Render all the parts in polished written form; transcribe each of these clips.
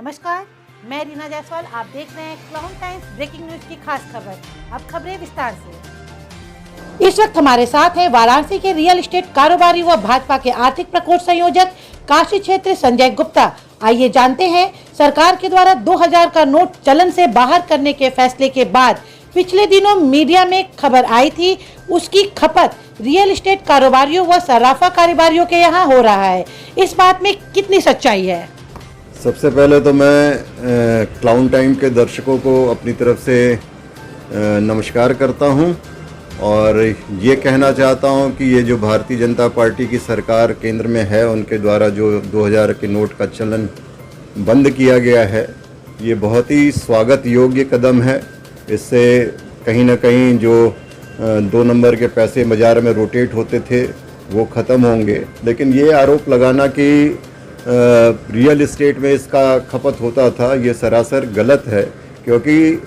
नमस्कार, मैं रीना जायसवाल। आप देख रहे हैं क्लाउन टाइम्स ब्रेकिंग न्यूज की खास खबर। अब खबरें विस्तार से। इस वक्त हमारे साथ हैं वाराणसी के रियल एस्टेट कारोबारी व भाजपा के आर्थिक प्रकोष्ठ संयोजक काशी क्षेत्र संजय गुप्ता। आइए जानते हैं, सरकार के द्वारा 2000 का नोट चलन से बाहर करने के फैसले के बाद पिछले दिनों मीडिया में खबर आई थी, उसकी खपत रियल एस्टेट कारोबारियों व सराफा कारोबारियों के यहाँ हो रहा है। इस बात में कितनी सच्चाई है? सबसे पहले तो मैं क्लाउन टाइम के दर्शकों को अपनी तरफ से नमस्कार करता हूं और ये कहना चाहता हूं कि ये जो भारतीय जनता पार्टी की सरकार केंद्र में है, उनके द्वारा जो 2000 के नोट का चलन बंद किया गया है, ये बहुत ही स्वागत योग्य कदम है। इससे कहीं ना कहीं जो 2 नंबर के पैसे बाज़ार में रोटेट होते थे वो ख़त्म होंगे। लेकिन ये आरोप लगाना कि रियल एस्टेट में इसका खपत होता था, ये सरासर गलत है। क्योंकि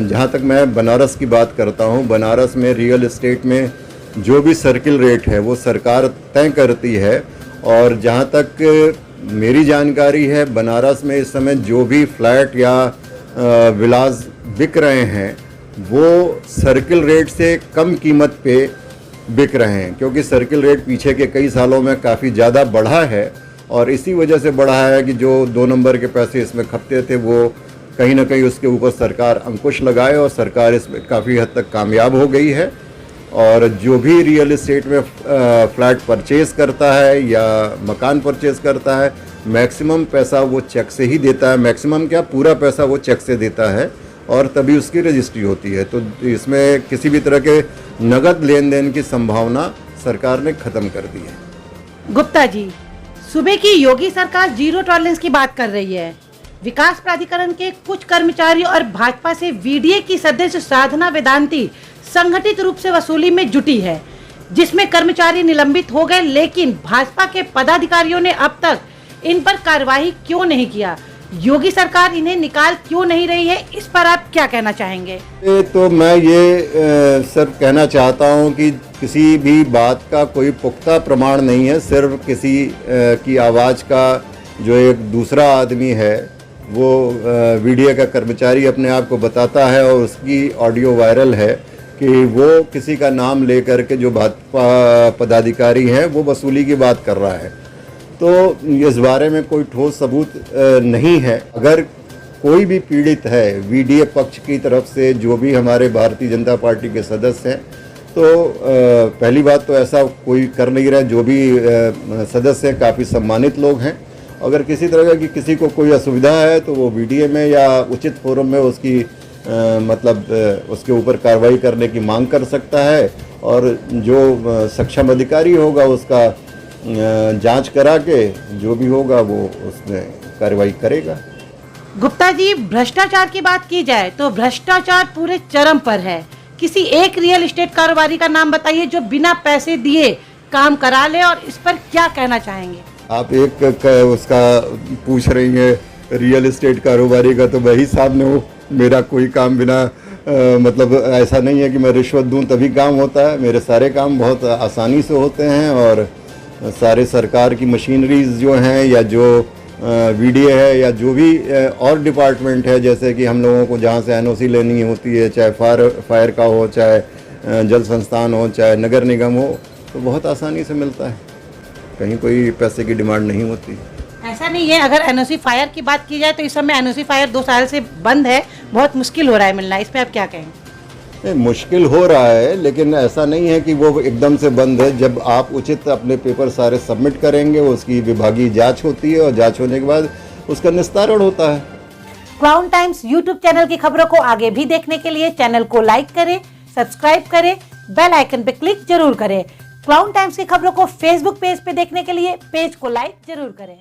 जहाँ तक मैं बनारस की बात करता हूँ, बनारस में रियल एस्टेट में जो भी सर्किल रेट है वो सरकार तय करती है। और जहाँ तक मेरी जानकारी है, बनारस में इस समय जो भी फ्लैट या विलास बिक रहे हैं वो सर्किल रेट से कम कीमत पे बिक रहे हैं। क्योंकि सर्किल रेट पीछे के कई सालों में काफ़ी ज़्यादा बढ़ा है और इसी वजह से बढ़ा है कि जो 2 नंबर के पैसे इसमें खपते थे वो कहीं ना कहीं उसके ऊपर सरकार अंकुश लगाए और सरकार इसमें काफ़ी हद तक कामयाब हो गई है। और जो भी रियल एस्टेट में फ्लैट परचेज़ करता है या मकान परचेज़ करता है, मैक्सिमम पैसा वो चेक से ही देता है। मैक्सिमम क्या, पूरा पैसा वो चेक से देता है और तभी उसकी रजिस्ट्री होती है। तो इसमें किसी भी तरह के नगद लेन देन की संभावना सरकार ने ख़त्म कर दी है। गुप्ता जी, सुबह की योगी सरकार जीरो टॉलरेंस की बात कर रही है। विकास प्राधिकरण के कुछ कर्मचारियों और भाजपा से वीडीए की सदस्य साधना वेदांती संगठित रूप से वसूली में जुटी है, जिसमें कर्मचारी निलंबित हो गए। लेकिन भाजपा के पदाधिकारियों ने अब तक इन पर कार्रवाई क्यों नहीं किया? योगी सरकार इन्हें निकाल क्यों नहीं रही है? इस पर आप क्या कहना चाहेंगे? तो मैं ये सिर्फ कहना चाहता हूँ कि किसी भी बात का कोई पुख्ता प्रमाण नहीं है। सिर्फ किसी की आवाज़ का जो एक दूसरा आदमी है वो वीडियो का कर्मचारी अपने आप को बताता है और उसकी ऑडियो वायरल है कि वो किसी का नाम लेकर के जो भाजपा पदाधिकारी हैं वो वसूली की बात कर रहा है। तो इस बारे में कोई ठोस सबूत नहीं है। अगर कोई भी पीड़ित है वीडीए पक्ष की तरफ से, जो भी हमारे भारतीय जनता पार्टी के सदस्य हैं, तो पहली बात तो ऐसा कोई कर नहीं रहा है। जो भी सदस्य हैं काफ़ी सम्मानित लोग हैं। अगर किसी तरह की किसी को कोई असुविधा है तो वो वीडीए में या उचित फोरम में उसकी उसके ऊपर कार्रवाई करने की मांग कर सकता है और जो सक्षम अधिकारी होगा उसका जांच करा के जो भी होगा वो उसमें कार्रवाई करेगा। गुप्ता जी, भ्रष्टाचार की बात की जाए तो भ्रष्टाचार पूरे चरम पर है। किसी एक रियल एस्टेट कारोबारी का नाम बताइए जो बिना पैसे दिए काम करा ले, और इस पर क्या कहना चाहेंगे? आप एक उसका पूछ रही हैं रियल एस्टेट कारोबारी का, तो वही सामने हो। मेरा कोई काम बिना मतलब ऐसा नहीं है कि मैं रिश्वत दूं तभी काम होता है। मेरे सारे काम बहुत आसानी से होते हैं और सारे सरकार की मशीनरीज जो हैं या जो वीडीए है या जो भी और डिपार्टमेंट है, जैसे कि हम लोगों को जहाँ से एनओसी लेनी होती है, चाहे फायर का हो, चाहे जल संस्थान हो, चाहे नगर निगम हो, तो बहुत आसानी से मिलता है। कहीं कोई पैसे की डिमांड नहीं होती। ऐसा नहीं है। अगर एनओसी फायर की बात की जाए तो इस समय एनओसी फायर 2 साल से बंद है, बहुत मुश्किल हो रहा है मिलना। इस पर आप क्या कहेंगे? मुश्किल हो रहा है, लेकिन ऐसा नहीं है कि वो एकदम से बंद है। जब आप उचित अपने पेपर सारे सबमिट करेंगे, उसकी विभागीय जांच होती है और जांच होने के बाद उसका निस्तारण होता है। क्लाउन टाइम्स यूट्यूब चैनल की खबरों को आगे भी देखने के लिए चैनल को लाइक करें, सब्सक्राइब करें, बेल आइकन पे क्लिक जरूर करें। क्लाउन टाइम्स की खबरों को फेसबुक पेज पे देखने के लिए पेज को लाइक जरूर करें।